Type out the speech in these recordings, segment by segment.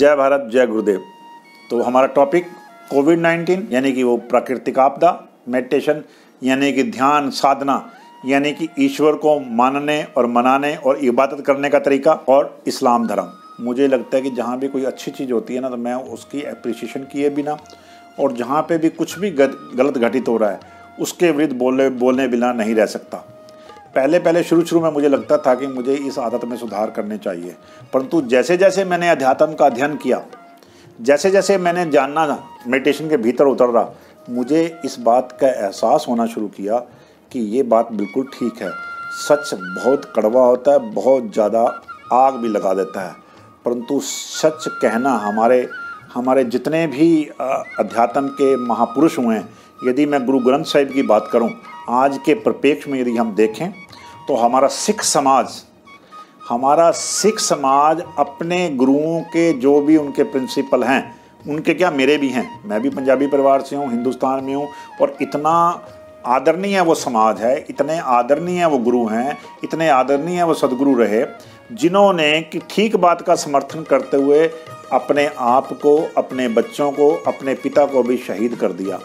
जय भारत, जय गुरुदेव। तो हमारा टॉपिक कोविड-19 यानी कि वो प्राकृतिक आपदा, मेडिटेशन यानी कि ध्यान साधना, यानी कि ईश्वर को मानने और मनाने और इबादत करने का तरीका, और इस्लाम धर्म। मुझे लगता है कि जहाँ भी कोई अच्छी चीज़ होती है ना, तो मैं उसकी अप्रिसिएशन किए बिना, और जहाँ पे भी कुछ भी गलत घटित हो रहा है उसके विरुद्ध बोलने बिना नहीं रह सकता। पहले शुरू में मुझे लगता था कि मुझे इस आदत में सुधार करने चाहिए, परंतु जैसे जैसे मैंने अध्यात्म का अध्ययन किया, जैसे जैसे मैंने जानना मेडिटेशन के भीतर उतर रहा, मुझे इस बात का एहसास होना शुरू किया कि ये बात बिल्कुल ठीक है। सच बहुत कड़वा होता है, बहुत ज़्यादा आग भी लगा देता है, परंतु सच कहना हमारे जितने भी अध्यात्म के महापुरुष हुए हैं, यदि मैं गुरु ग्रंथ साहिब की बात करूं, आज के परिप्रेक्ष्य में यदि हम देखें तो हमारा सिख समाज अपने गुरुओं के जो भी उनके प्रिंसिपल हैं, उनके क्या मेरे भी हैं, मैं भी पंजाबी परिवार से हूँ, हिंदुस्तान में हूँ, और इतना आदरणीय वो समाज है, इतने आदरणीय वो गुरु हैं, इतने आदरणीय वो सदगुरु रहे, जिन्होंने कि ठीक बात का समर्थन करते हुए अपने आप को, अपने बच्चों को, अपने पिता को भी शहीद कर दिया।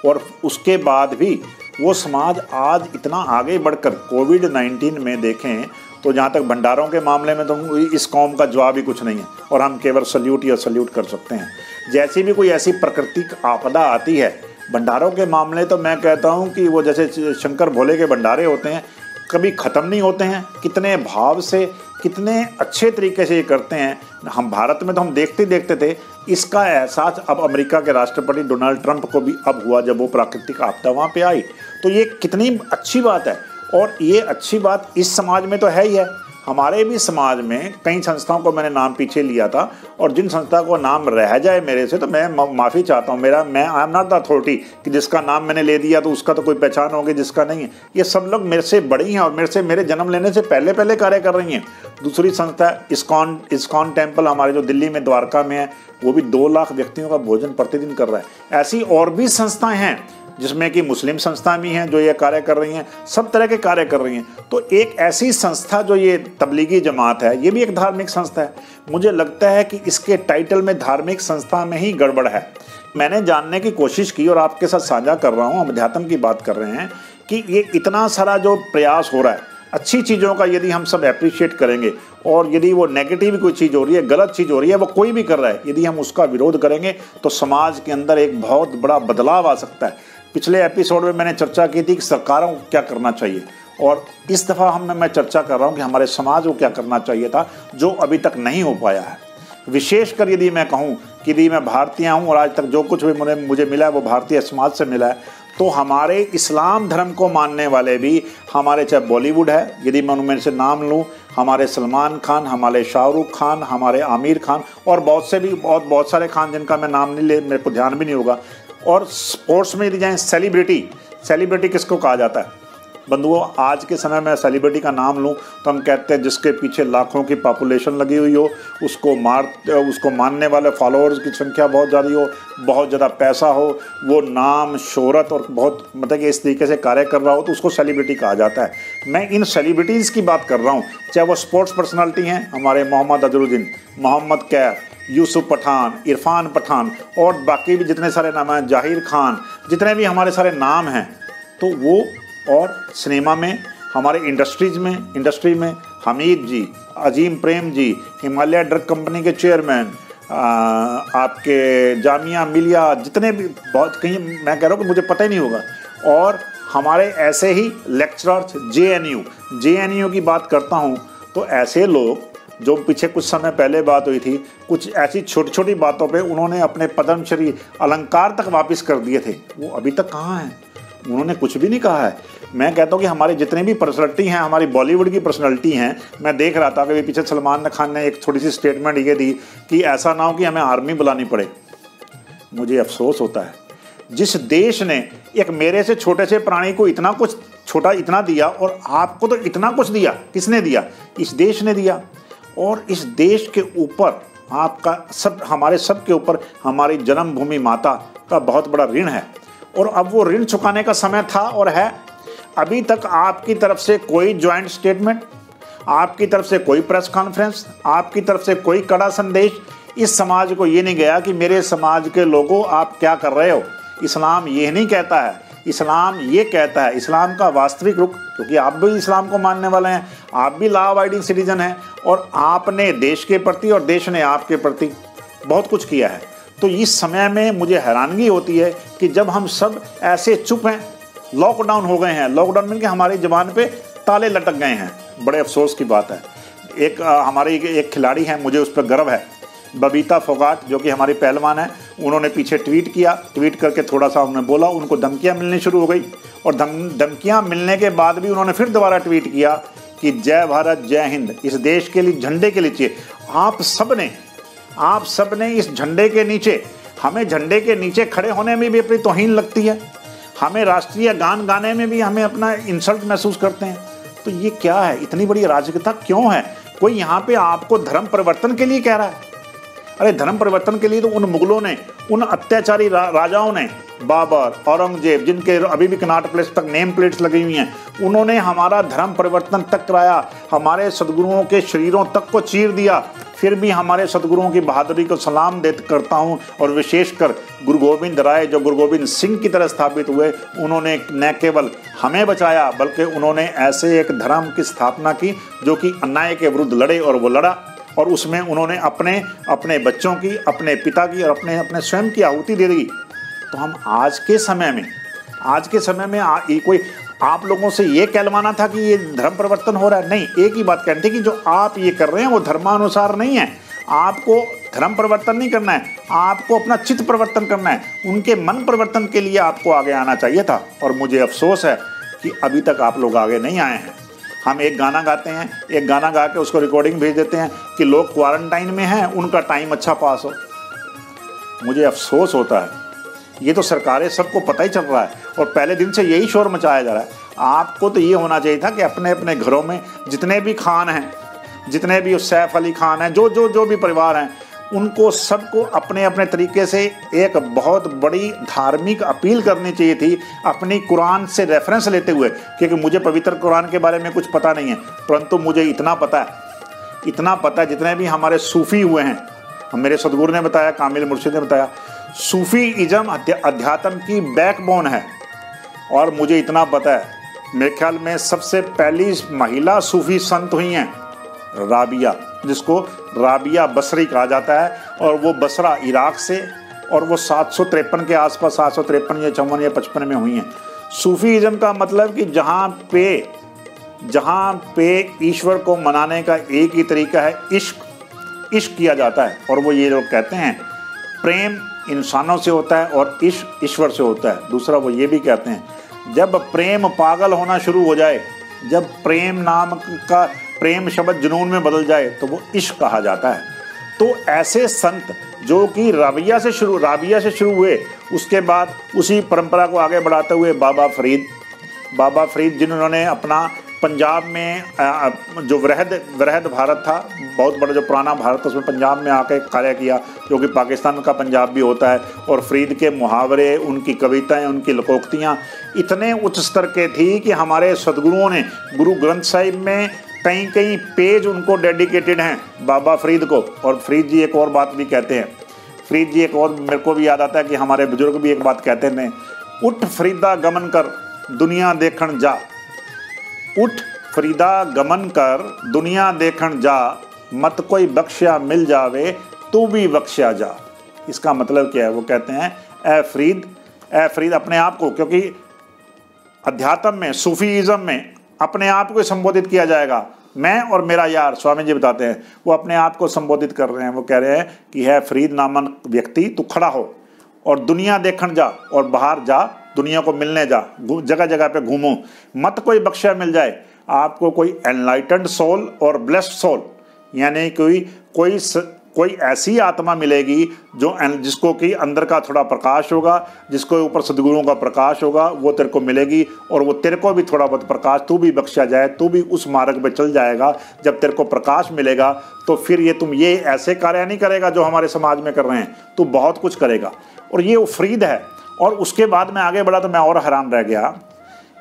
और उसके बाद भी वो समाज आज इतना आगे बढ़कर कोविड-19 में देखें तो जहाँ तक भंडारों के मामले में तो इस कौम का जवाब ही कुछ नहीं है, और हम केवल सल्यूट कर सकते हैं। जैसी भी कोई ऐसी प्राकृतिक आपदा आती है, भंडारों के मामले तो मैं कहता हूँ कि वो जैसे शंकर भोले के भंडारे होते हैं, कभी ख़त्म नहीं होते हैं। कितने भाव से, कितने अच्छे तरीके से ये करते हैं। हम भारत में तो हम देखते थे, इसका एहसास अब अमेरिका के राष्ट्रपति डोनाल्ड ट्रंप को भी अब हुआ जब वो प्राकृतिक आपदा वहाँ पे आई। तो ये कितनी अच्छी बात है, और ये अच्छी बात इस समाज में तो है ही है। हमारे भी समाज में कई संस्थाओं को मैंने नाम पीछे लिया था, और जिन संस्था को नाम रह जाए मेरे से तो मैं माफ़ी चाहता हूँ। मैं I am not the authority कि जिसका नाम मैंने ले दिया तो उसका तो कोई पहचान होगी, जिसका नहीं है। ये सब लोग मेरे से बड़ी हैं और मेरे जन्म लेने से पहले कार्य कर रही हैं। दूसरी संस्था इस्कॉन टेम्पल हमारे जो दिल्ली में द्वारका में है, वो भी 2 लाख व्यक्तियों का भोजन प्रतिदिन कर रहा है। ऐसी और भी संस्थाएँ हैं जिसमें कि मुस्लिम संस्था भी हैं जो ये कार्य कर रही हैं, सब तरह के कार्य कर रही हैं। तो एक ऐसी संस्था जो ये तबलीगी जमात है, ये भी एक धार्मिक संस्था है। मुझे लगता है कि इसके टाइटल में धार्मिक संस्था में ही गड़बड़ है। मैंने जानने की कोशिश की और आपके साथ साझा कर रहा हूँ, हम अध्यात्म की बात कर रहे हैं कि ये इतना सारा जो प्रयास हो रहा है, अच्छी चीज़ों का यदि हम सब अप्रिशिएट करेंगे, और यदि वो नेगेटिव कोई चीज़ हो रही है, गलत चीज़ हो रही है, वो कोई भी कर रहा है, यदि हम उसका विरोध करेंगे तो समाज के अंदर एक बहुत बड़ा बदलाव आ सकता है। पिछले एपिसोड में मैंने चर्चा की थी कि सरकारों को क्या करना चाहिए, और इस दफ़ा मैं चर्चा कर रहा हूँ कि हमारे समाज को क्या करना चाहिए था, जो अभी तक नहीं हो पाया है। विशेषकर यदि मैं कहूँ कि यदि मैं भारतीय हूँ और आज तक जो कुछ भी मुझे मिला है वो भारतीय समाज से मिला है, तो हमारे इस्लाम धर्म को मानने वाले भी, हमारे चाहे बॉलीवुड है, यदि मैं उनमें से नाम लूँ, हमारे सलमान खान, हमारे शाहरुख खान, हमारे आमिर खान, और बहुत सारे खान जिनका मैं नाम नहीं ले, मेरे को ध्यान भी नहीं होगा। और स्पोर्ट्स में यदि जाएँ, सेलिब्रिटी किसको कहा जाता है बंधुओं? आज के समय में सेलिब्रिटी का नाम लूँ तो हम कहते हैं जिसके पीछे लाखों की पॉपुलेशन लगी हुई हो, उसको मानने वाले फॉलोअर्स की संख्या बहुत ज़्यादा हो, बहुत ज़्यादा पैसा हो, वो नाम, शोहरत और बहुत मतलब कि इस तरीके से कार्य कर रहा हो, तो उसको सेलिब्रिटी कहा जाता है। मैं इन सेलिब्रिटीज़ की बात कर रहा हूँ, चाहे वो स्पोर्ट्स पर्सनालिटी हैं, हमारे मोहम्मद अजहरुद्दीन, मोहम्मद कैफ, यूसुफ पठान, इरफान पठान, और बाकी भी जितने सारे नाम हैं, जाहिर खान, जितने भी हमारे सारे नाम हैं, तो वो, और सिनेमा में, हमारे इंडस्ट्री में हमीद जी, अजीम प्रेम जी, हिमालय ड्रग कंपनी के चेयरमैन, आपके जामिया मिलिया, जितने भी बहुत, कहीं मैं कह रहा हूँ कि मुझे पता ही नहीं होगा। और हमारे ऐसे ही लेक्चरर्स, JNU की बात करता हूँ, तो ऐसे लोग जो पीछे कुछ समय पहले बात हुई थी, कुछ ऐसी छोटी बातों पे उन्होंने अपने पद्मश्री अलंकार तक वापस कर दिए थे, वो अभी तक कहाँ हैं? उन्होंने कुछ भी नहीं कहा है। मैं कहता हूँ कि हमारे जितने भी पर्सनैलिटी हैं, हमारी बॉलीवुड की पर्सनैलिटी हैं, मैं देख रहा था कि पीछे सलमान खान ने एक छोटी सी स्टेटमेंट ये दी कि ऐसा ना हो कि हमें आर्मी बुलानी पड़े। मुझे अफसोस होता है, जिस देश ने एक मेरे से छोटे से प्राणी को इतना कुछ इतना दिया, और आपको तो इतना कुछ दिया, किसने दिया? इस देश ने दिया। और इस देश के ऊपर हमारे सब के ऊपर हमारी जन्मभूमि माता का बहुत बड़ा ऋण है, और अब वो ऋण चुकाने का समय था और है। अभी तक आपकी तरफ से कोई ज्वाइंट स्टेटमेंट, आपकी तरफ से कोई प्रेस कॉन्फ्रेंस, आपकी तरफ से कोई कड़ा संदेश, इस समाज को ये नहीं गया कि मेरे समाज के लोगों आप क्या कर रहे हो। इस्लाम ये नहीं कहता है, इस्लाम ये कहता है, इस्लाम का वास्तविक रुख, क्योंकि आप भी इस्लाम को मानने वाले हैं, आप भी लॉ अबाइडिंग सिटीजन हैं और आपने देश के प्रति और देश ने आपके प्रति बहुत कुछ किया है। तो इस समय में मुझे हैरानगी होती है कि जब हम सब ऐसे चुप हैं, लॉकडाउन हो गए हैं, लॉकडाउन में कि हमारी ज़बान पे ताले लटक गए हैं। बड़े अफसोस की बात है। एक हमारी एक खिलाड़ी है, मुझे उस पर गर्व है, बबीता फोगाट, जो कि हमारी पहलवान है। उन्होंने पीछे ट्वीट किया, ट्वीट करके थोड़ा सा उन्होंने बोला, उनको धमकियाँ मिलनी शुरू हो गई और धमकियाँ मिलने के बाद भी उन्होंने फिर दोबारा ट्वीट किया कि जय भारत जय हिंद, इस देश के लिए, झंडे के नीचे आप सब ने इस झंडे के नीचे, हमें झंडे के नीचे खड़े होने में भी अपनी तौहीन लगती है, हमें राष्ट्रीय गान गाने में भी हमें अपना इंसल्ट महसूस करते हैं। तो ये क्या है, इतनी बड़ी अराजकता क्यों है? कोई यहाँ पे आपको धर्म परिवर्तन के लिए कह रहा है। अरे धर्म परिवर्तन के लिए तो उन मुगलों ने, उन अत्याचारी राजाओं ने, बाबर, औरंगजेब, जिनके अभी भी कनॉट प्लेस तक नेम प्लेट्स लगी हुई हैं, उन्होंने हमारा धर्म परिवर्तन तक कराया, हमारे सदगुरुओं के शरीरों तक को चीर दिया। फिर भी हमारे सदगुरुओं की बहादुरी को सलाम करता हूँ। और विशेषकर गुरु गोविंद राय, जो गुरु गोविंद सिंह की तरह स्थापित हुए, उन्होंने न केवल हमें बचाया बल्कि उन्होंने ऐसे एक धर्म की स्थापना की जो कि अन्याय के विरुद्ध लड़े, और वो लड़ा, और उसमें उन्होंने अपने बच्चों की, अपने पिता की और अपने स्वयं की आहुति दे दी। तो हम आज के समय में कोई आप लोगों से ये कहलवाना था कि ये धर्म परिवर्तन हो रहा है, नहीं, एक ही बात कहनी थी कि जो आप ये कर रहे हैं वो धर्मानुसार नहीं है। आपको धर्म परिवर्तन नहीं करना है, आपको अपना चित्त परिवर्तन करना है, उनके मन परिवर्तन के लिए आपको आगे आना चाहिए था। और मुझे अफसोस है कि अभी तक आप लोग आगे नहीं आए हैं। हम एक गाना गाते हैं, एक गाना गा के उसको रिकॉर्डिंग भेज देते हैं कि लोग क्वारंटाइन में हैं, उनका टाइम अच्छा पास हो। मुझे अफसोस होता है, ये तो सरकारें सबको पता ही चल रहा है और पहले दिन से यही शोर मचाया जा रहा है। आपको तो ये होना चाहिए था कि अपने अपने घरों में जितने भी खान हैं, जितने भी सैफ अली खान हैं, जो भी परिवार हैं, उनको सबको अपने अपने तरीके से एक बहुत बड़ी धार्मिक अपील करनी चाहिए थी, अपनी कुरान से रेफरेंस लेते हुए, क्योंकि मुझे पवित्र कुरान के बारे में कुछ पता नहीं है, परंतु मुझे इतना पता है जितने भी हमारे सूफ़ी हुए हैं, मेरे सदगुरु ने बताया, कामिल मुर्शिद ने बताया, सूफ़ी इज़म अध्यात्म की बैकबोन है। और मुझे इतना पता है, मेरे ख्याल में सबसे पहली महिला सूफ़ी संत हुई हैं राबिया, जिसको राबिया बसरी कहा जाता है, और वो बसरा इराक से, और वो 753 के आसपास, 753 या 54 या 55 में हुई हैं। सूफ़ीज़म का मतलब कि जहाँ पे ईश्वर को मनाने का एक ही तरीका है, इश्क किया जाता है। और वो ये लोग कहते हैं प्रेम इंसानों से होता है और इश्क ईश्वर से होता है। दूसरा वो ये भी कहते हैं जब प्रेम पागल होना शुरू हो जाए, जब प्रेम शब्द जुनून में बदल जाए, तो वो इश्क कहा जाता है। तो ऐसे संत जो कि राबिया से शुरू हुए, उसके बाद उसी परंपरा को आगे बढ़ाते हुए बाबा फरीद जिन्होंने अपना पंजाब में जो वृहद भारत था, बहुत बड़ा जो पुराना भारत था, उसमें पंजाब में आके कार्य किया, जो कि पाकिस्तान का पंजाब भी होता है। और फरीद के मुहावरे, उनकी कविताएं, उनकी लोकोक्तियाँ इतने उच्च स्तर के थी कि हमारे सदगुरुओं ने गुरु ग्रंथ साहिब में कई पेज उनको डेडिकेटेड हैं बाबा फरीद को। और फरीद जी एक और बात भी कहते हैं, फरीद जी एक और मेरे को भी याद आता है कि हमारे बुजुर्ग भी एक बात कहते थे, उठ फरीदा गमन कर दुनिया देखण जा, उठ फरीदा गमन कर दुनिया देखण जा, मत कोई बख्शिया मिल जावे तू भी बख्शिया जा। इसका मतलब क्या है? वो कहते हैं ए फरीद अपने आप को, क्योंकि अध्यात्म में, सूफीज़म में अपने आप को संबोधित किया जाएगा, मैं और मेरा यार, स्वामी जी बताते हैं, वो अपने आप को संबोधित कर रहे हैं। वो कह रहे हैं कि है फरीद नामक व्यक्ति, तू खड़ा हो और दुनिया देखण जा, और बाहर जा, दुनिया को मिलने जा, जगह जगह पे घूमो, मत कोई बख्शिया मिल जाए। आपको कोई एनलाइटेंड सोल और ब्लेस्ड सोल, यानी कोई ऐसी आत्मा मिलेगी जिसको कि अंदर का थोड़ा प्रकाश होगा, जिसको ऊपर सदगुरुओं का प्रकाश होगा, वो तेरे को मिलेगी, और वो तेरे को भी थोड़ा बहुत प्रकाश, तू भी बख्शा जाए, तू भी उस मार्ग पे चल जाएगा। जब तेरे को प्रकाश मिलेगा तो फिर तुम ये ऐसे कार्य नहीं करेगा जो हमारे समाज में कर रहे हैं, तू बहुत कुछ करेगा। और ये वो फरीद है। और उसके बाद मैं आगे बढ़ा तो मैं और हैरान रह गया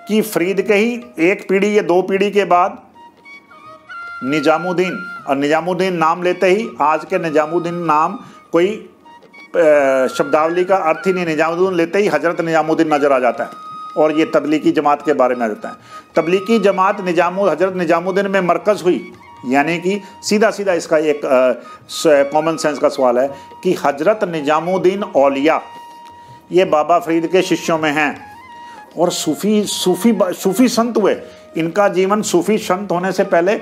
कि फरीद के ही एक पीढ़ी या दो पीढ़ी के बाद निजामुद्दीन, और निजामुद्दीन नाम लेते ही आज के निजामुद्दीन नाम कोई शब्दावली का अर्थ ही नहीं, निजामुद्दीन लेते ही हज़रत निजामुद्दीन नज़र आ जाता है और ये तबलीगी जमात के बारे में आ जाता है। तबलीगी जमात हज़रत निजामुद्दीन में मरकज़ हुई, यानी कि सीधा सीधा इसका एक कॉमन सेंस का सवाल है कि हज़रत निजामुद्दीन औलिया ये बाबा फरीद के शिष्यों में हैं और सूफ़ी संत हुए। इनका जीवन सूफ़ी संत होने से पहले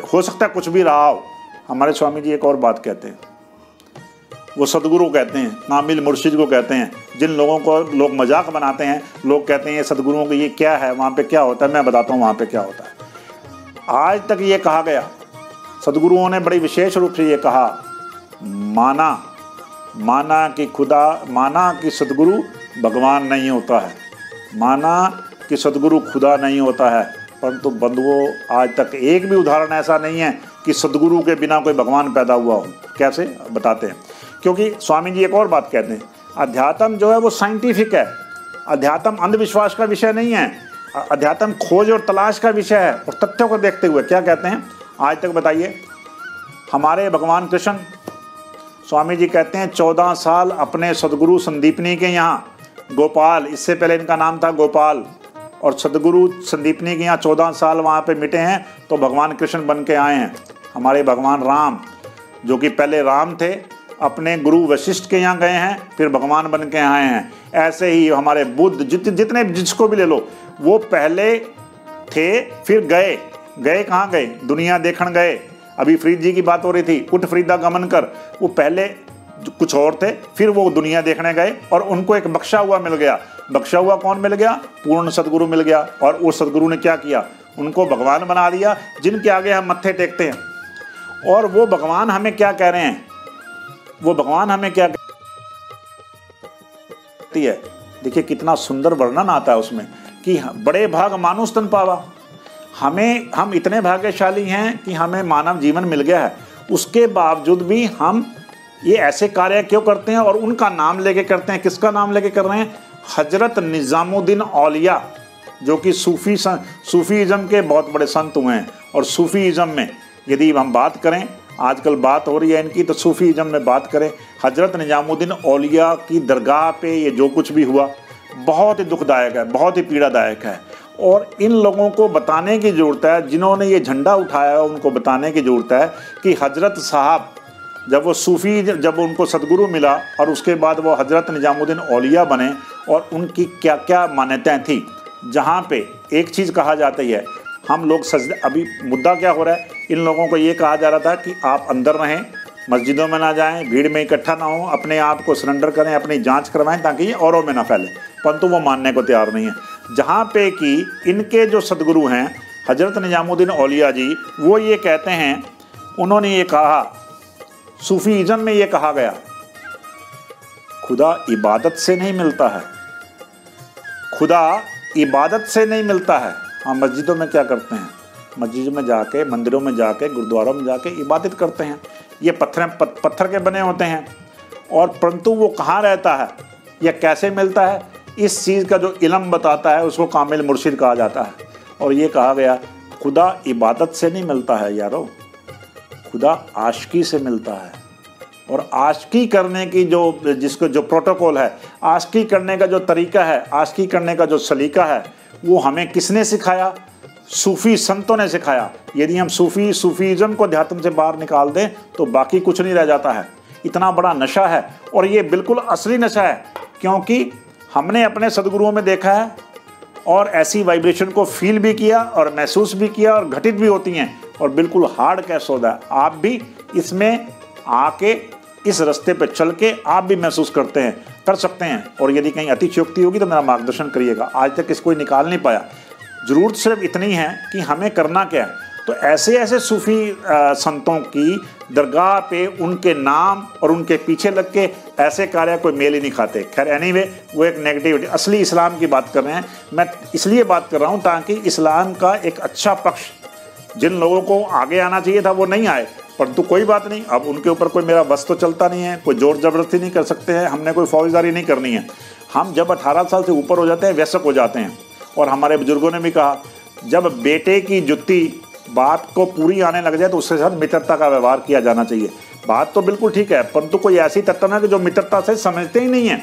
हो सकता है कुछ भी रहा हो। हमारे स्वामी जी एक और बात कहते हैं, वो सदगुरु कहते हैं, कामिल मुर्शिद को कहते हैं। जिन लोगों को लोग मजाक बनाते हैं, लोग कहते हैं ये सदगुरुओं को ये क्या है, वहाँ पे क्या होता है, मैं बताता हूँ वहाँ पे क्या होता है। आज तक ये कहा गया, सदगुरुओं ने बड़ी विशेष रूप से ये कहा, माना कि खुदा, माना कि सदगुरु भगवान नहीं होता है, माना कि सदगुरु खुदा नहीं होता है, परंतु बंधुओं आज तक एक भी उदाहरण ऐसा नहीं है कि सदगुरु के बिना कोई भगवान पैदा हुआ हो। कैसे बताते हैं, क्योंकि स्वामी जी एक और बात कहते हैं, अध्यात्म जो है वो साइंटिफिक है, अध्यात्म अंधविश्वास का विषय नहीं है, अध्यात्म खोज और तलाश का विषय है। और तथ्यों को देखते हुए क्या कहते हैं, आज तक बताइए, हमारे भगवान कृष्ण, स्वामी जी कहते हैं 14 साल अपने सदगुरु संदीपनी के यहाँ, गोपाल, इससे पहले इनका नाम था गोपाल, और सदगुरु संदीपनी के यहाँ 14 साल वहाँ पे मिटे हैं तो भगवान कृष्ण बन के आए हैं। हमारे भगवान राम, जो कि पहले राम थे, अपने गुरु वशिष्ठ के यहाँ गए हैं, फिर भगवान बन के आए हैं। ऐसे ही हमारे बुद्ध, जितने जिसको भी ले लो, वो पहले थे फिर गए कहाँ गए, दुनिया देखण गए। अभी फरीद जी की बात हो रही थी, उठ फरीदा गमन कर, वो पहले कुछ और थे, फिर वो दुनिया देखने गए और उनको एक बख्शा हुआ मिल गया। बख्शा हुआ कौन मिल गया? पूर्ण सदगुरु मिल गया। और उस सदगुरु ने क्या किया? उनको भगवान बना दिया, जिनके आगे हम मत्थे टेकते हैं। और वो भगवान हमें क्या कह रहे हैं, वो भगवान हमें क्या कहती है, देखिए कितना सुंदर वर्णन आता है उसमें कि बड़े भाग मानुष तन पावा। हम इतने भाग्यशाली हैं कि हमें मानव जीवन मिल गया है, उसके बावजूद भी हम ये ऐसे कार्य क्यों करते हैं और उनका नाम लेके करते हैं। किसका नाम लेके कर रहे हैं? हजरत निजामुद्दीन औलिया, जो कि सूफीज़म के बहुत बड़े संत हुए हैं। और सूफीज़म में यदि हम बात करें, आजकल बात हो रही है इनकी, तो सूफीज़म में बात करें, हजरत निजामुद्दीन औलिया की दरगाह पे ये जो कुछ भी हुआ बहुत ही दुखदायक है, बहुत ही पीड़ादायक है। और इन लोगों को बताने की ज़रूरत है, जिन्होंने ये झंडा उठाया है उनको बताने की ज़रूरत है कि हजरत साहब जब उनको सदगुरु मिला और उसके बाद वो हजरत निजामुद्दीन औलिया बने, और उनकी क्या क्या मान्यताएं थी। जहाँ पे एक चीज़ कहा जाता ही है, हम लोग सजदे, अभी मुद्दा क्या हो रहा है, इन लोगों को ये कहा जा रहा था कि आप अंदर रहें, मस्जिदों में ना जाएं, भीड़ में इकट्ठा ना हो, अपने आप को सरेंडर करें, अपनी जांच करवाएं ताकि ये औरों में ना फैले, परंतु वो मानने को तैयार नहीं है। जहाँ पे कि इनके जो सदगुरु हैं हजरत निजामुद्दीन औलिया जी, वो ये कहते हैं, उन्होंने ये कहा, सूफीज़म में ये कहा गया, खुदा इबादत से नहीं मिलता है, खुदा इबादत से नहीं मिलता है। हम मस्जिदों में क्या करते हैं? मस्जिदों में जाके, मंदिरों में जाके, गुरुद्वारों में जाके इबादत करते हैं। ये पत्थर के बने होते हैं, और परंतु वो कहाँ रहता है या कैसे मिलता है, इस चीज़ का जो इल्म बताता है उसको कामिल मुर्शिद कहा जाता है। और ये कहा गया, खुदा इबादत से नहीं मिलता है यारो, खुदा आशिकी से मिलता है। और आशिकी करने की जो प्रोटोकॉल है, आशिकी करने का जो तरीका है, आशिकी करने का जो सलीका है, वो हमें किसने सिखाया? सूफ़ी संतों ने सिखाया। यदि हम सूफीज़म को अध्यात्म से बाहर निकाल दें तो बाकी कुछ नहीं रह जाता है। इतना बड़ा नशा है, और ये बिल्कुल असली नशा है, क्योंकि हमने अपने सदगुरुओं में देखा है और ऐसी वाइब्रेशन को फील भी किया और महसूस भी किया और घटित भी होती हैं, और बिल्कुल हार्ड कैश होता है। आप भी इसमें आके इस रास्ते पर चल के आप भी महसूस कर सकते हैं। और यदि कहीं अतिशयोक्ति होगी तो मेरा मार्गदर्शन करिएगा। आज तक इसको निकाल नहीं पाया। ज़रूरत सिर्फ इतनी है कि हमें करना क्या है। तो ऐसे सूफ़ी संतों की दरगाह पे उनके नाम और उनके पीछे लग के ऐसे कार्य कोई मेल ही नहीं खाते। खैर एनीवे, वो एक नेगेटिविटी, असली इस्लाम की बात कर रहे हैं। मैं इसलिए बात कर रहा हूँ ताकि इस्लाम का एक अच्छा पक्ष, जिन लोगों को आगे आना चाहिए था वो नहीं आए, परंतु कोई बात नहीं, अब उनके ऊपर कोई मेरा बस तो चलता नहीं है, कोई जोर ज़बरदस्ती नहीं कर सकते हैं, हमने कोई फौजदारी नहीं करनी है। हम जब 18 साल से ऊपर हो जाते हैं वयस्क हो जाते हैं। और हमारे बुजुर्गों ने भी कहा, जब बेटे की जुत्ती बात को पूरी आने लग जाए तो उसके साथ मित्रता का व्यवहार किया जाना चाहिए। बात तो बिल्कुल ठीक है, परंतु कोई ऐसी तत्व ना कि जो मित्रता से समझते ही नहीं है,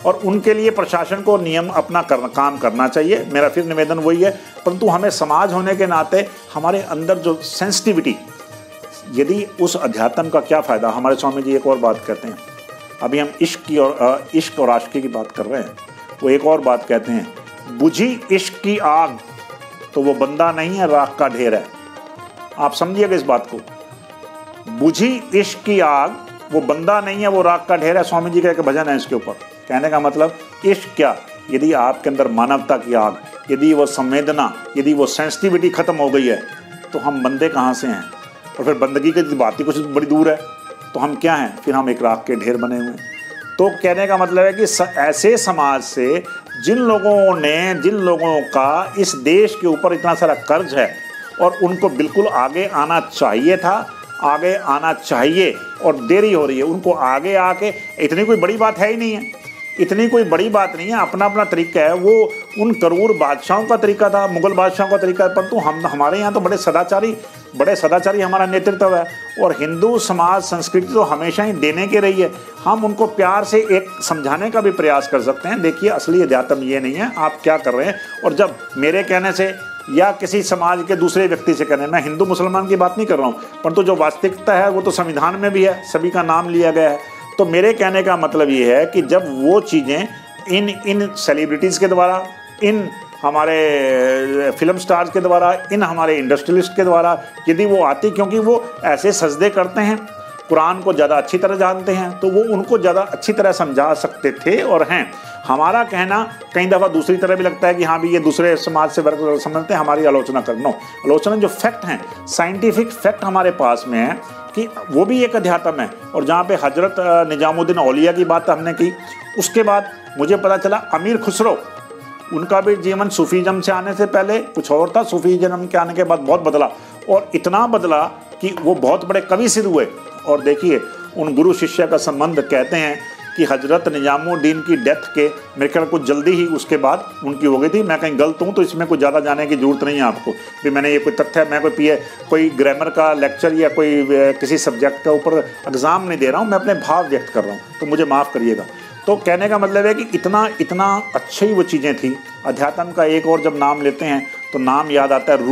और उनके लिए प्रशासन को नियम अपना काम करना चाहिए। मेरा फिर निवेदन वही है, परंतु हमें समाज होने के नाते हमारे अंदर जो सेंसिटिविटी, यदि उस अध्यात्म का क्या फ़ायदा। हमारे स्वामी जी एक और बात कहते हैं, अभी हम इश्क और आशिकी की बात कर रहे हैं, वो एक और बात कहते हैं, बुझी इश्क की आग तो वो बंदा नहीं है, राख का ढेर है। आप समझिएगा इस बात को, बुझी इश्क की आग वो बंदा नहीं है, वो राख का ढेर है। स्वामी जी का एक भजन है इसके ऊपर। कहने का मतलब इश्क क्या, यदि आपके अंदर मानवता की आग, यदि वो संवेदना, यदि वो सेंसिटिविटी खत्म हो गई है तो हम बंदे कहाँ से हैं, और फिर बंदगी की बात ही कुछ बड़ी दूर है, तो हम क्या हैं, फिर हम एक राख के ढेर बने हुए हैं। तो कहने का मतलब है कि ऐसे समाज से जिन लोगों का इस देश के ऊपर इतना सारा कर्ज है और उनको बिल्कुल आगे आना चाहिए था, आगे आना चाहिए और देरी हो रही है, उनको आगे आके, इतनी कोई बड़ी बात है ही नहीं है, इतनी कोई बड़ी बात नहीं है, अपना अपना तरीका है। वो उन करूर बादशाहों का तरीका था, मुगल बादशाहों का तरीका है, परंतु हमारे यहाँ तो बड़े सदाचारी हमारा नेतृत्व है। और हिंदू समाज संस्कृति तो हमेशा ही देने के रही है। हम उनको प्यार से एक समझाने का भी प्रयास कर सकते हैं, देखिए असली अध्यात्म ये नहीं है, आप क्या कर रहे हैं। और जब मेरे कहने से या किसी समाज के दूसरे व्यक्ति से कहने, मैं हिंदू मुसलमान की बात नहीं कर रहा हूँ, परंतु जो वास्तविकता है वो तो संविधान में भी है, सभी का नाम लिया गया है। तो मेरे कहने का मतलब ये है कि जब वो चीज़ें इन सेलिब्रिटीज़ के द्वारा, इन हमारे फिल्म स्टार्स के द्वारा, इन हमारे इंडस्ट्रियलिस्ट के द्वारा यदि वो आती, क्योंकि वो ऐसे सजदे करते हैं, कुरान को ज़्यादा अच्छी तरह जानते हैं, तो वो उनको ज़्यादा अच्छी तरह समझा सकते थे और हैं। हमारा कहना कई दफ़ा दूसरी तरह भी लगता है कि हाँ भी ये दूसरे समाज से वर्ग समझते हैं, हमारी आलोचना करना। आलोचना जो फैक्ट हैं, साइंटिफिक फैक्ट हमारे पास में है कि वो भी एक अध्यात्म है। और जहाँ पे हजरत निजामुद्दीन औलिया की बात हमने की, उसके बाद मुझे पता चला अमीर खुसरो, उनका भी जीवन सूफीज़म से आने से पहले कुछ और था, सूफीज़म के आने के बाद बहुत बदला, और इतना बदला कि वो बहुत बड़े कवि सिद्ध हुए। और देखिए उन गुरु शिष्य का संबंध, कहते हैं कि हजरत निजामुद्दीन की डेथ के मेरे ख्याल कुछ जल्दी ही उसके बाद उनकी हो गई थी। मैं कहीं गलत हूँ तो इसमें कुछ ज़्यादा जाने की जरूरत नहीं है आपको भी, मैंने ये कोई तथ्य, मैं कोई ग्रामर का लेक्चर या कोई किसी सब्जेक्ट के ऊपर एग्ज़ाम नहीं दे रहा हूँ, मैं अपने भाव व्यक्त कर रहा हूँ, तो मुझे माफ़ करिएगा। तो कहने का मतलब है कि इतना अच्छी वो चीज़ें थी। अध्यात्म का एक और जब नाम लेते हैं तो नाम याद आता है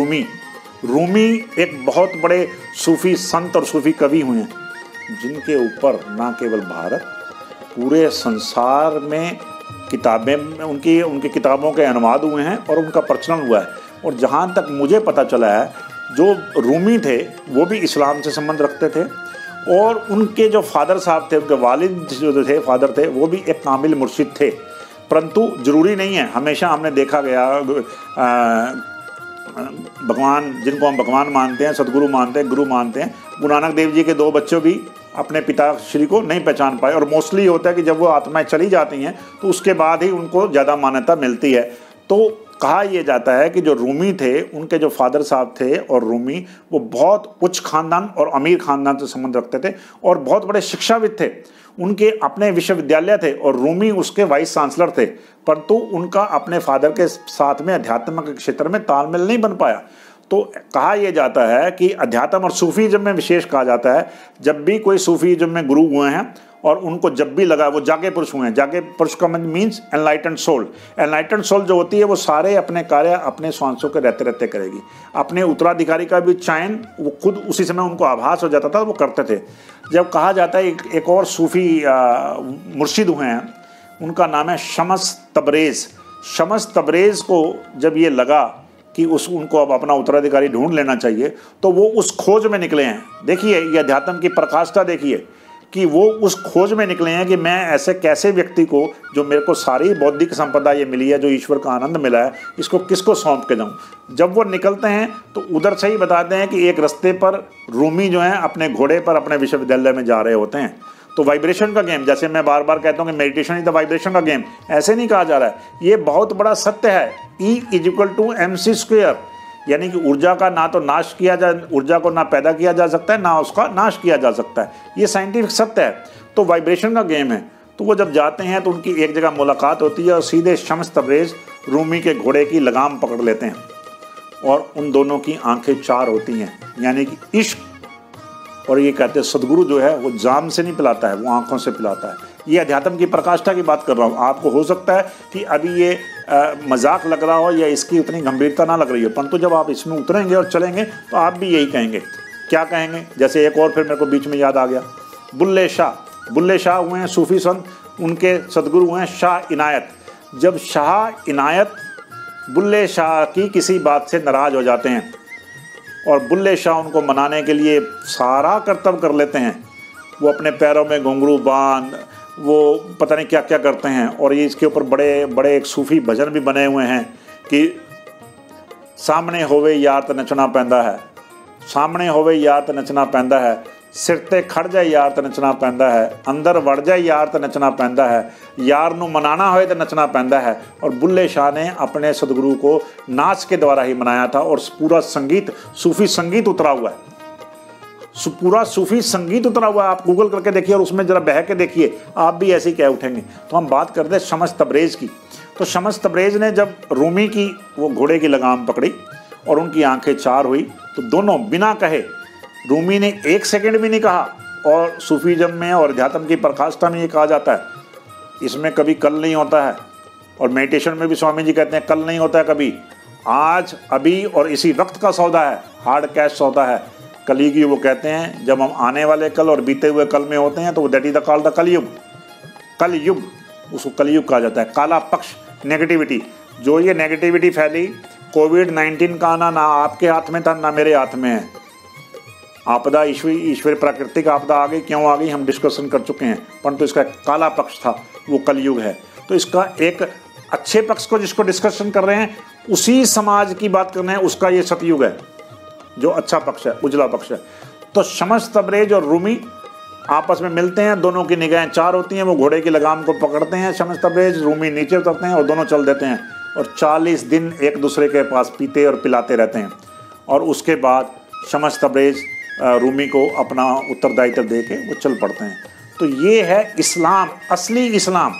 रूमी एक बहुत बड़े सूफ़ी संत और सूफ़ी कवि हुए हैं, जिनके ऊपर ना केवल भारत, पूरे संसार में किताबें, उनकी किताबों के अनुवाद हुए हैं और उनका प्रचलन हुआ है। और जहाँ तक मुझे पता चला है, जो रूमी थे वो भी इस्लाम से संबंध रखते थे, और उनके जो फादर साहब थे, उनके वालिद जो थे, फादर थे, वो भी एक कामिल मुर्शिद थे। परंतु ज़रूरी नहीं है, हमेशा हमने देखा गया भगवान, जिनको हम भगवान मानते हैं, सदगुरु मानते हैं, गुरु मानते हैं, गुरु नानक देव जी के दो बच्चों भी अपने पिताश्री को नहीं पहचान पाए। और मोस्टली होता है कि जब वो आत्माएं चली जाती हैं तो उसके बाद ही उनको ज़्यादा मान्यता मिलती है। तो कहा यह जाता है कि जो रूमी थे, उनके जो फादर साहब थे और रूमी, वो बहुत उच्च खानदान और अमीर खानदान से संबंध रखते थे और बहुत बड़े शिक्षाविद थे। उनके अपने विश्वविद्यालय थे और रूमी उसके वाइस चांसलर थे, परंतु उनका अपने फादर के साथ में अध्यात्म के क्षेत्र में तालमेल नहीं बन पाया। तो कहा यह जाता है कि अध्यात्म और सूफीज़म में विशेष कहा जाता है, जब भी कोई सूफीज़म में गुरु हुए हैं और उनको जब भी लगा, वो जागे पुरुष हुए हैं। जागे पुरुष का means enlightened soul. Enlightened soul जो होती है वो सारे अपने कार्य अपने स्वांसों के रहते रहते करेगी। अपने उत्तराधिकारी का भी चयन वो खुद उसी समय उनको आभास हो जाता था, वो करते थे। जब कहा जाता है एक और सूफी मुर्शिद हुए हैं, उनका नाम है शमस तबरेज़। शमस तबरेज़ को जब ये लगा कि उनको अब अपना उत्तराधिकारी ढूंढ लेना चाहिए, तो वो उस खोज में निकले हैं। देखिए ये अध्यात्म की प्रकाष्ठा देखिए कि वो उस खोज में निकले हैं कि मैं ऐसे कैसे व्यक्ति को, जो मेरे को सारी बौद्धिक संपदा ये मिली है, जो ईश्वर का आनंद मिला है, इसको किसको सौंप के जाऊँ। जब वो निकलते हैं तो उधर से ही बताते हैं कि एक रास्ते पर रूमी जो हैं अपने घोड़े पर अपने विश्वविद्यालय में जा रहे होते हैं। तो वाइब्रेशन का गेम, जैसे मैं बार बार कहता हूँ कि मेडिटेशन इज द वाइब्रेशन का गेम, ऐसे नहीं कहा जा रहा है। ये बहुत बड़ा सत्य है। E=mc², यानी कि ऊर्जा का ना तो नाश किया जा, ऊर्जा को ना पैदा किया जा सकता है, ना उसका नाश किया जा सकता है। ये साइंटिफिक सत्य है। तो वाइब्रेशन का गेम है। तो वो जब जाते हैं तो उनकी एक जगह मुलाकात होती है और सीधे शम्स तबरेज़ रूमी के घोड़े की लगाम पकड़ लेते हैं और उन दोनों की आंखें चार होती हैं, यानी कि इश्क। और ये कहते हैं सदगुरु जो है वो जाम से नहीं पिलाता है, वो आंखों से पिलाता है। ये अध्यात्म की प्रकाष्ठा की बात कर रहा हूँ। आपको हो सकता है कि अभी ये मजाक लग रहा हो या इसकी उतनी गंभीरता ना लग रही हो, परंतु जब आप इसमें उतरेंगे और चलेंगे तो आप भी यही कहेंगे। क्या कहेंगे? जैसे एक और फिर मेरे को बीच में याद आ गया, बुल्ले शाह। बुल्ले शाह हुए हैं सूफी संत, उनके सदगुरु हुए हैं शाह इनायत। जब शाह इनायत बुल्ले शाह की किसी बात से नाराज़ हो जाते हैं और बुल्ले शाह उनको मनाने के लिए सारा कर्तव्य कर लेते हैं, वो अपने पैरों में घुंघरू बांध, वो पता नहीं क्या क्या करते हैं। और ये इसके ऊपर बड़े बड़े एक सूफी भजन भी बने हुए हैं कि सामने होवे यार तो नचना पैंदा है, सामने होवे यार तो नचना पैंदा है, सिर ते खड़ जाए यार तो नचना पैंदा है, अंदर वड़ जाए यार तो नचना पैंदा है, यार नू मनाना होए तो नचना पैंदा है। और बुल्ले शाह ने अपने सदगुरु को नाच के द्वारा ही मनाया था। और पूरा संगीत, सूफी संगीत उतरा हुआ है, पूरा सूफी संगीत उतरा हुआ है। आप गूगल करके देखिए और उसमें जरा बह के देखिए, आप भी ऐसे ही कह उठेंगे। तो हम बात करते हैं शमस तबरेज़ की। तो शमस तबरेज़ ने जब रूमी की वो घोड़े की लगाम पकड़ी और उनकी आंखें चार हुई, तो दोनों बिना कहे, रूमी ने एक सेकंड भी नहीं कहा। और सूफीज़म में और अध्यात्म की प्रकाष्ठा में ये कहा जाता है, इसमें कभी कल नहीं होता है। और मेडिटेशन में भी स्वामी जी कहते हैं कल नहीं होता है कभी, आज, अभी और इसी वक्त का सौदा है, हार्ड कैश सौदा है। कलयुगी वो कहते हैं जब हम आने वाले कल और बीते हुए कल में होते हैं, तो that is the called the कलयुग। कलयुग, उसको कलयुग कहा जाता है। काला पक्ष, नेगेटिविटी। जो ये नेगेटिविटी फैली, कोविड-19 का आना ना आपके हाथ में था ना मेरे हाथ में है। आपदा ईश्वरी प्राकृतिक आपदा आ गई, क्यों आ गई हम डिस्कशन कर चुके हैं, परंतु इसका काला पक्ष था, वो कलयुग है। तो इसका एक अच्छे पक्ष को जिसको डिस्कशन कर रहे हैं, उसी समाज की बात कर रहे हैं, उसका ये सतयुग है, जो अच्छा पक्ष है, उजला पक्ष है। तो शमस तबरेज और रूमी आपस में मिलते हैं, दोनों की निगाहें चार होती हैं, वो घोड़े की लगाम को पकड़ते हैं, शमस तबरेज, रूमी नीचे उतरते हैं और दोनों चल देते हैं। और 40 दिन एक दूसरे के पास पीते और पिलाते रहते हैं। और उसके बाद शमस तबरेज रूमी को अपना उत्तरदायित्व दे के वो चल पड़ते हैं। तो ये है इस्लाम, असली इस्लाम।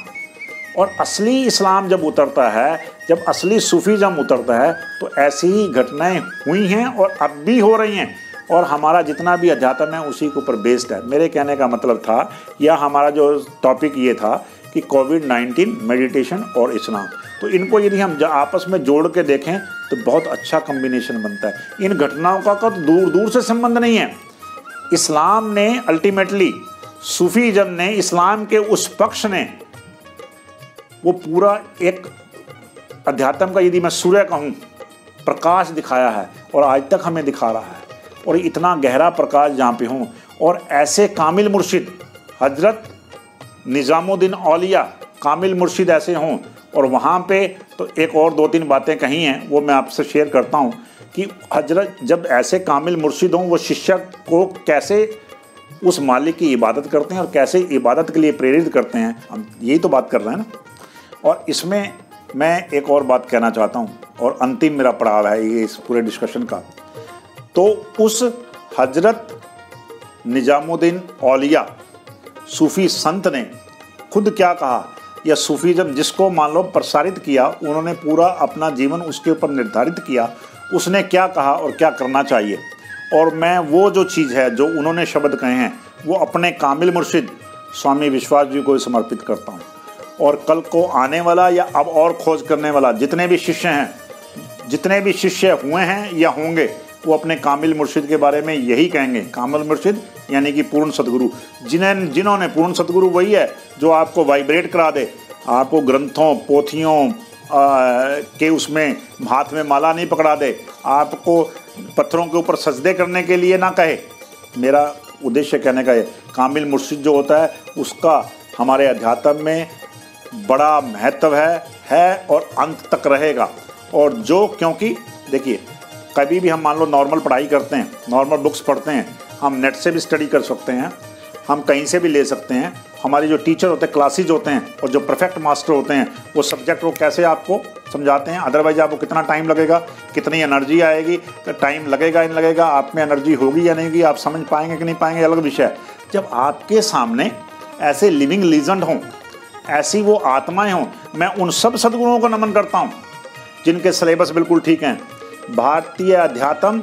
और असली इस्लाम जब उतरता है, जब असली सूफीज़म उतरता है, तो ऐसी ही घटनाएं हुई हैं और अब भी हो रही हैं। और हमारा जितना भी अध्यात्म है उसी के ऊपर बेस्ड है। मेरे कहने का मतलब था, या हमारा जो टॉपिक ये था कि कोविड-19, मेडिटेशन और इस्लाम। तो इनको यदि हम आपस में जोड़ के देखें तो बहुत अच्छा कम्बिनेशन बनता है। इन घटनाओं का तो दूर दूर से संबंध नहीं है। इस्लाम ने अल्टीमेटली, सूफीज़म ने, इस्लाम के उस पक्ष ने वो पूरा एक अध्यात्म का, यदि मैं सूर्य कहूँ, प्रकाश दिखाया है और आज तक हमें दिखा रहा है। और इतना गहरा प्रकाश जहाँ पे हों और ऐसे कामिल मुर्शिद, हजरत निज़ामुद्दीन औलिया कामिल मुर्शिद ऐसे हों, और वहाँ पे तो एक और 2-3 बातें कही हैं, वो मैं आपसे शेयर करता हूँ कि हजरत जब ऐसे कामिल मुर्शिद हों, वो शिष्य को कैसे उस मालिक की इबादत करते हैं और कैसे इबादत के लिए प्रेरित करते हैं। हम यही तो बात कर रहे हैं ना। और इसमें मैं एक और बात कहना चाहता हूँ, और अंतिम मेरा पड़ाव है ये इस पूरे डिस्कशन का। तो उस हजरत निज़ामुद्दीन औलिया सूफ़ी संत ने खुद क्या कहा, या सूफीज़म जिसको मान लो प्रसारित किया, उन्होंने पूरा अपना जीवन उसके ऊपर निर्धारित किया, उसने क्या कहा और क्या करना चाहिए। और मैं वो जो चीज़ है, जो उन्होंने शब्द कहे हैं, वो अपने कामिल मुर्शिद स्वामी विश्वास जी को समर्पित करता हूँ। और कल को आने वाला या अब और खोज करने वाला जितने भी शिष्य हैं, जितने भी शिष्य हुए हैं या होंगे, वो अपने कामिल मुर्शिद के बारे में यही कहेंगे। कामिल मुर्शिद यानी कि पूर्ण सतगुरु, जिन्होंने पूर्ण सतगुरु वही है जो आपको वाइब्रेट करा दे, आपको ग्रंथों, पोथियों के उसमें हाथ में माला नहीं पकड़ा दे, आपको पत्थरों के ऊपर सजदे करने के लिए ना कहे। मेरा उद्देश्य कहने का है, कामिल मुर्शिद जो होता है उसका हमारे अध्यात्म में बड़ा महत्व है और अंत तक रहेगा। और जो, क्योंकि देखिए, कभी भी हम मान लो नॉर्मल पढ़ाई करते हैं, नॉर्मल बुक्स पढ़ते हैं, हम नेट से भी स्टडी कर सकते हैं, हम कहीं से भी ले सकते हैं। हमारे जो टीचर होते हैं, क्लासेज होते हैं, और जो परफेक्ट मास्टर होते हैं, वो सब्जेक्ट वो कैसे आपको समझाते हैं। अदरवाइज आपको कितना टाइम लगेगा, कितनी एनर्जी आएगी, टाइम लगेगा नहीं लगेगा, आप में एनर्जी होगी या नहीं होगी, आप समझ पाएंगे कि नहीं पाएंगे, अलग विषय है। जब आपके सामने ऐसे लिविंग लीजेंड हों, ऐसी वो आत्माएं हों, मैं उन सब सद्गुरुओं को नमन करता हूँ जिनके सिलेबस बिल्कुल ठीक हैं, भारतीय अध्यात्म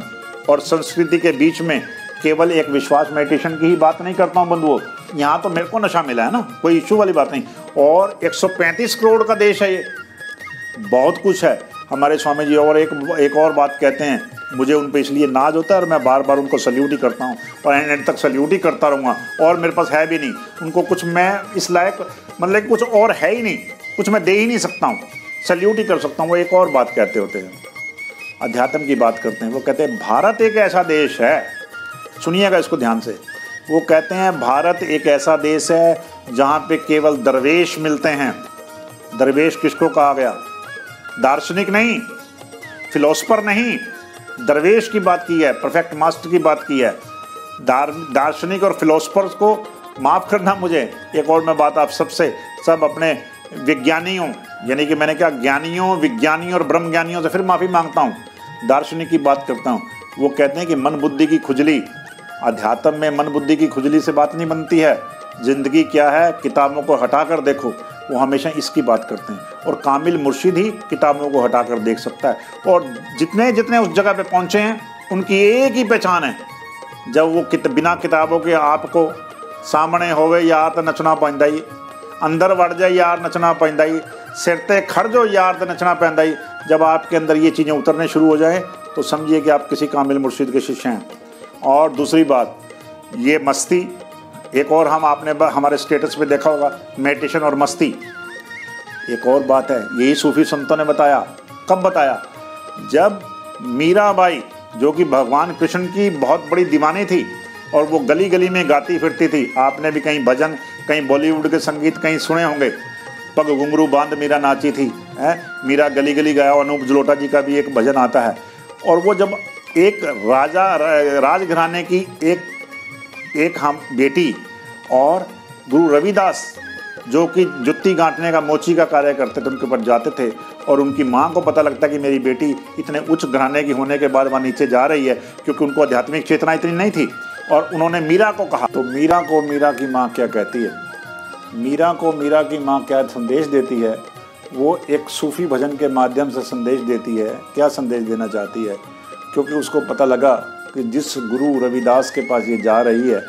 और संस्कृति के बीच में केवल एक विश्वास मेडिटेशन की ही बात नहीं करता हूँ बंधुओं। यहाँ तो मेरे को नशा मिला है ना, कोई इशू वाली बात नहीं। और 135 करोड़ का देश है ये, बहुत कुछ है। हमारे स्वामी जी और एक और बात कहते हैं, मुझे उन पर इसलिए नाज होता है और मैं बार बार उनको सल्यूट ही करता हूँ और एंड तक सल्यूट ही करता रहूँगा। और मेरे पास है भी नहीं उनको कुछ, मैं इस लायक मतलब कुछ और है ही नहीं, कुछ मैं दे ही नहीं सकता हूँ, सल्यूट ही कर सकता हूँ। वो एक और बात कहते होते हैं, अध्यात्म की बात करते हैं। वो कहते हैं भारत एक ऐसा देश है, सुनिएगा इसको ध्यान से। वो कहते हैं भारत एक ऐसा देश है जहाँ पे केवल दरवेश मिलते हैं। दरवेश किसको कहा गया? दार्शनिक नहीं, फिलोसफर नहीं, दरवेश की बात की है, परफेक्ट मास्टर की बात की है। दार्शनिक और फिलोसफर्स को माफ़ करना मुझे, एक और मैं बात आप सबसे, सब अपने विज्ञानियों, यानी कि मैंने क्या ज्ञानियों, विज्ञानियों और ब्रह्म ज्ञानियों से फिर माफ़ी मांगता हूँ, दार्शनिक की बात करता हूँ। वो कहते हैं कि मन बुद्धि की खुजली, अध्यात्म में मन बुद्धि की खुजली से बात नहीं बनती है। ज़िंदगी क्या है, किताबों को हटा कर देखो, वो हमेशा इसकी बात करते हैं। और कामिल मुर्शिद ही किताबों को हटा कर देख सकता है। और जितने जितने उस जगह पे पहुँचे हैं उनकी एक ही पहचान है, जब वो बिना किताबों के आपको सामने होवे यार तो नचना पैंदा ही, अंदर वड़ जाए यार नचना पैंदा ही, सिर ते खड़ जो यार तो नचना पैंदा ही। जब आपके अंदर ये चीज़ें उतरने शुरू हो जाएं तो समझिए कि आप किसी कामिल मुर्शिद के शिष्य हैं। और दूसरी बात, ये मस्ती, एक और आपने हमारे स्टेटस पे देखा होगा, मेडिटेशन और मस्ती। एक और बात है, यही सूफी संतों ने बताया। कब बताया? जब मीराबाई, जो कि भगवान कृष्ण की बहुत बड़ी दीवानी थी और वो गली गली में गाती फिरती थी। आपने भी कहीं भजन, कहीं बॉलीवुड के संगीत कहीं सुने होंगे, पग घुंघरू बांध मीरा नाची थी, मीरा गली गली गाया। अनूप जलोटा जी का भी एक भजन आता है। और वो जब एक राजघराने की एक हम बेटी और गुरु रविदास, जो कि जुत्ती गांठने का, मोची का कार्य करते थे, उनके ऊपर जाते थे और उनकी माँ को पता लगता कि मेरी बेटी इतने उच्च घराने की होने के बाद वहाँ नीचे जा रही है, क्योंकि उनको आध्यात्मिक चेतना इतनी नहीं थी। और उन्होंने मीरा को कहा, तो मीरा को मीरा की माँ क्या कहती है? मीरा को मीरा की माँ क्या संदेश देती है? वो एक सूफी भजन के माध्यम से संदेश देती है। क्या संदेश देना चाहती है? क्योंकि उसको पता लगा कि जिस गुरु रविदास के पास ये जा रही है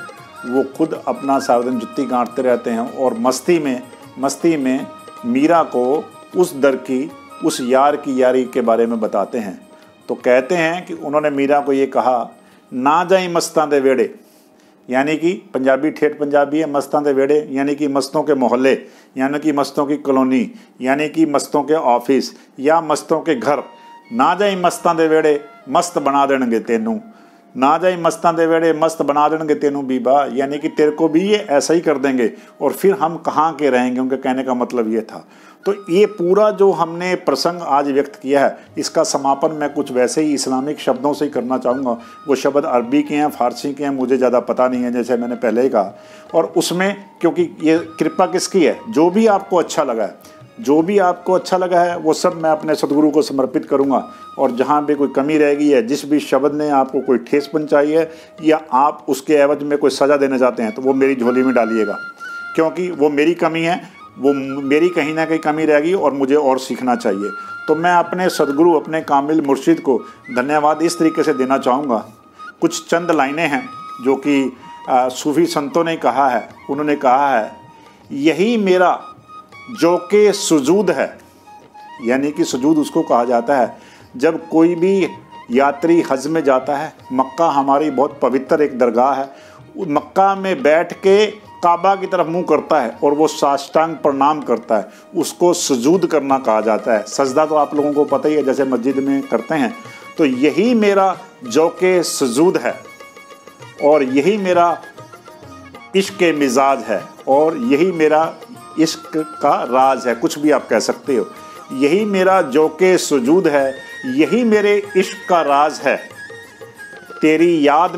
वो खुद अपना सारा दिन जुत्ती गांठते रहते हैं और मस्ती में मीरा को उस दर की, उस यार की यारी के बारे में बताते हैं। तो कहते हैं कि उन्होंने मीरा को ये कहा, ना जाई मस्तां दे वेड़े, यानी कि पंजाबी ठेठ पंजाबी है, मस्तां दे वेड़े यानी कि मस्तों के मोहल्ले, यानी कि मस्तों की कॉलोनी, यानी कि मस्तों के ऑफिस या मस्तों के घर। ना जाई मस्तां दे वेड़े, मस्त बना देंगे तेनू। ना जाई मस्तां दे वेड़े, मस्त बना देंगे तेनू बीबा, यानी कि तेरे को भी ये ऐसा ही कर देंगे और फिर हम कहाँ के रहेंगे। उनके कहने का मतलब ये था। तो ये पूरा जो हमने प्रसंग आज व्यक्त किया है, इसका समापन मैं कुछ वैसे ही इस्लामिक शब्दों से ही करना चाहूँगा। वो शब्द अरबी के हैं, फारसी के हैं, मुझे ज़्यादा पता नहीं है, जैसे मैंने पहले ही कहा। और उसमें क्योंकि ये कृपा किसकी है, जो भी आपको अच्छा लगा है, जो भी आपको अच्छा लगा है वो सब मैं अपने सदगुरु को समर्पित करूंगा। और जहाँ भी कोई कमी रह गई है, जिस भी शब्द ने आपको कोई ठेस पहुंचाई है या आप उसके एवज में कोई सज़ा देना चाहते हैं, तो वो मेरी झोली में डालिएगा, क्योंकि वो मेरी कमी है, वो मेरी कहीं ना कहीं कमी रह गई और मुझे और सीखना चाहिए। तो मैं अपने सदगुरु, अपने कामिल मुर्शिद को धन्यवाद इस तरीके से देना चाहूँगा। कुछ चंद लाइनें हैं जो कि सूफी संतों ने कहा है। उन्होंने कहा है, यही मेरा जो के सुजूद है, यानी कि सुजूद उसको कहा जाता है जब कोई भी यात्री हज में जाता है। मक्का हमारी बहुत पवित्र एक दरगाह है। मक्का में बैठ के काबा की तरफ मुंह करता है और वो साष्टांग प्रणाम करता है, उसको सुजूद करना कहा जाता है। सजदा तो आप लोगों को पता ही है, जैसे मस्जिद में करते हैं। तो यही मेरा जो के सुजूद है और यही मेरा इश्क मिजाज है और यही मेरा इश्क का राज है, कुछ भी आप कह सकते हो। यही मेरा जो के सुजूद है, यही मेरे इश्क का राज है। तेरी याद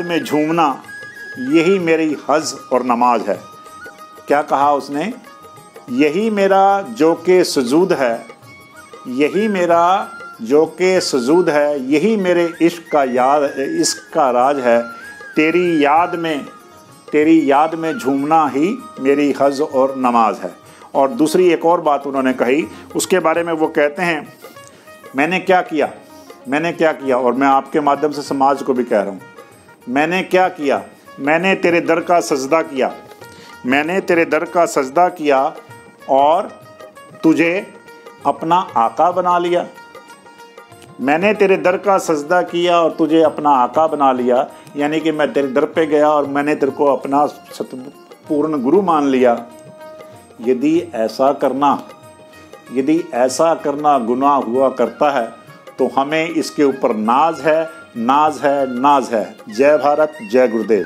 में झूमना, यही मेरी हज और नमाज है। क्या कहा उसने? यही मेरा जो के सुजूद है, यही मेरा जो के सुजूद है, यही मेरे इश्क का राज है। तेरी याद में झूमना ही मेरी हज और नमाज है। और दूसरी एक और बात उन्होंने कही, उसके बारे में वो कहते हैं मैंने क्या किया, मैंने क्या किया, और मैं आपके माध्यम से समाज को भी कह रहा हूँ, मैंने क्या किया, मैंने तेरे दर का सजदा किया, मैंने तेरे दर का सजदा किया और तुझे अपना आका बना लिया। मैंने तेरे दर का सजदा किया और तुझे अपना आका बना लिया, यानी कि मैं तेरे दर पे गया और मैंने तेरे को अपना पूर्ण गुरु मान लिया। यदि ऐसा करना गुनाह हुआ करता है तो हमें इसके ऊपर नाज है, नाज है, नाज है। जय भारत, जय गुरुदेव।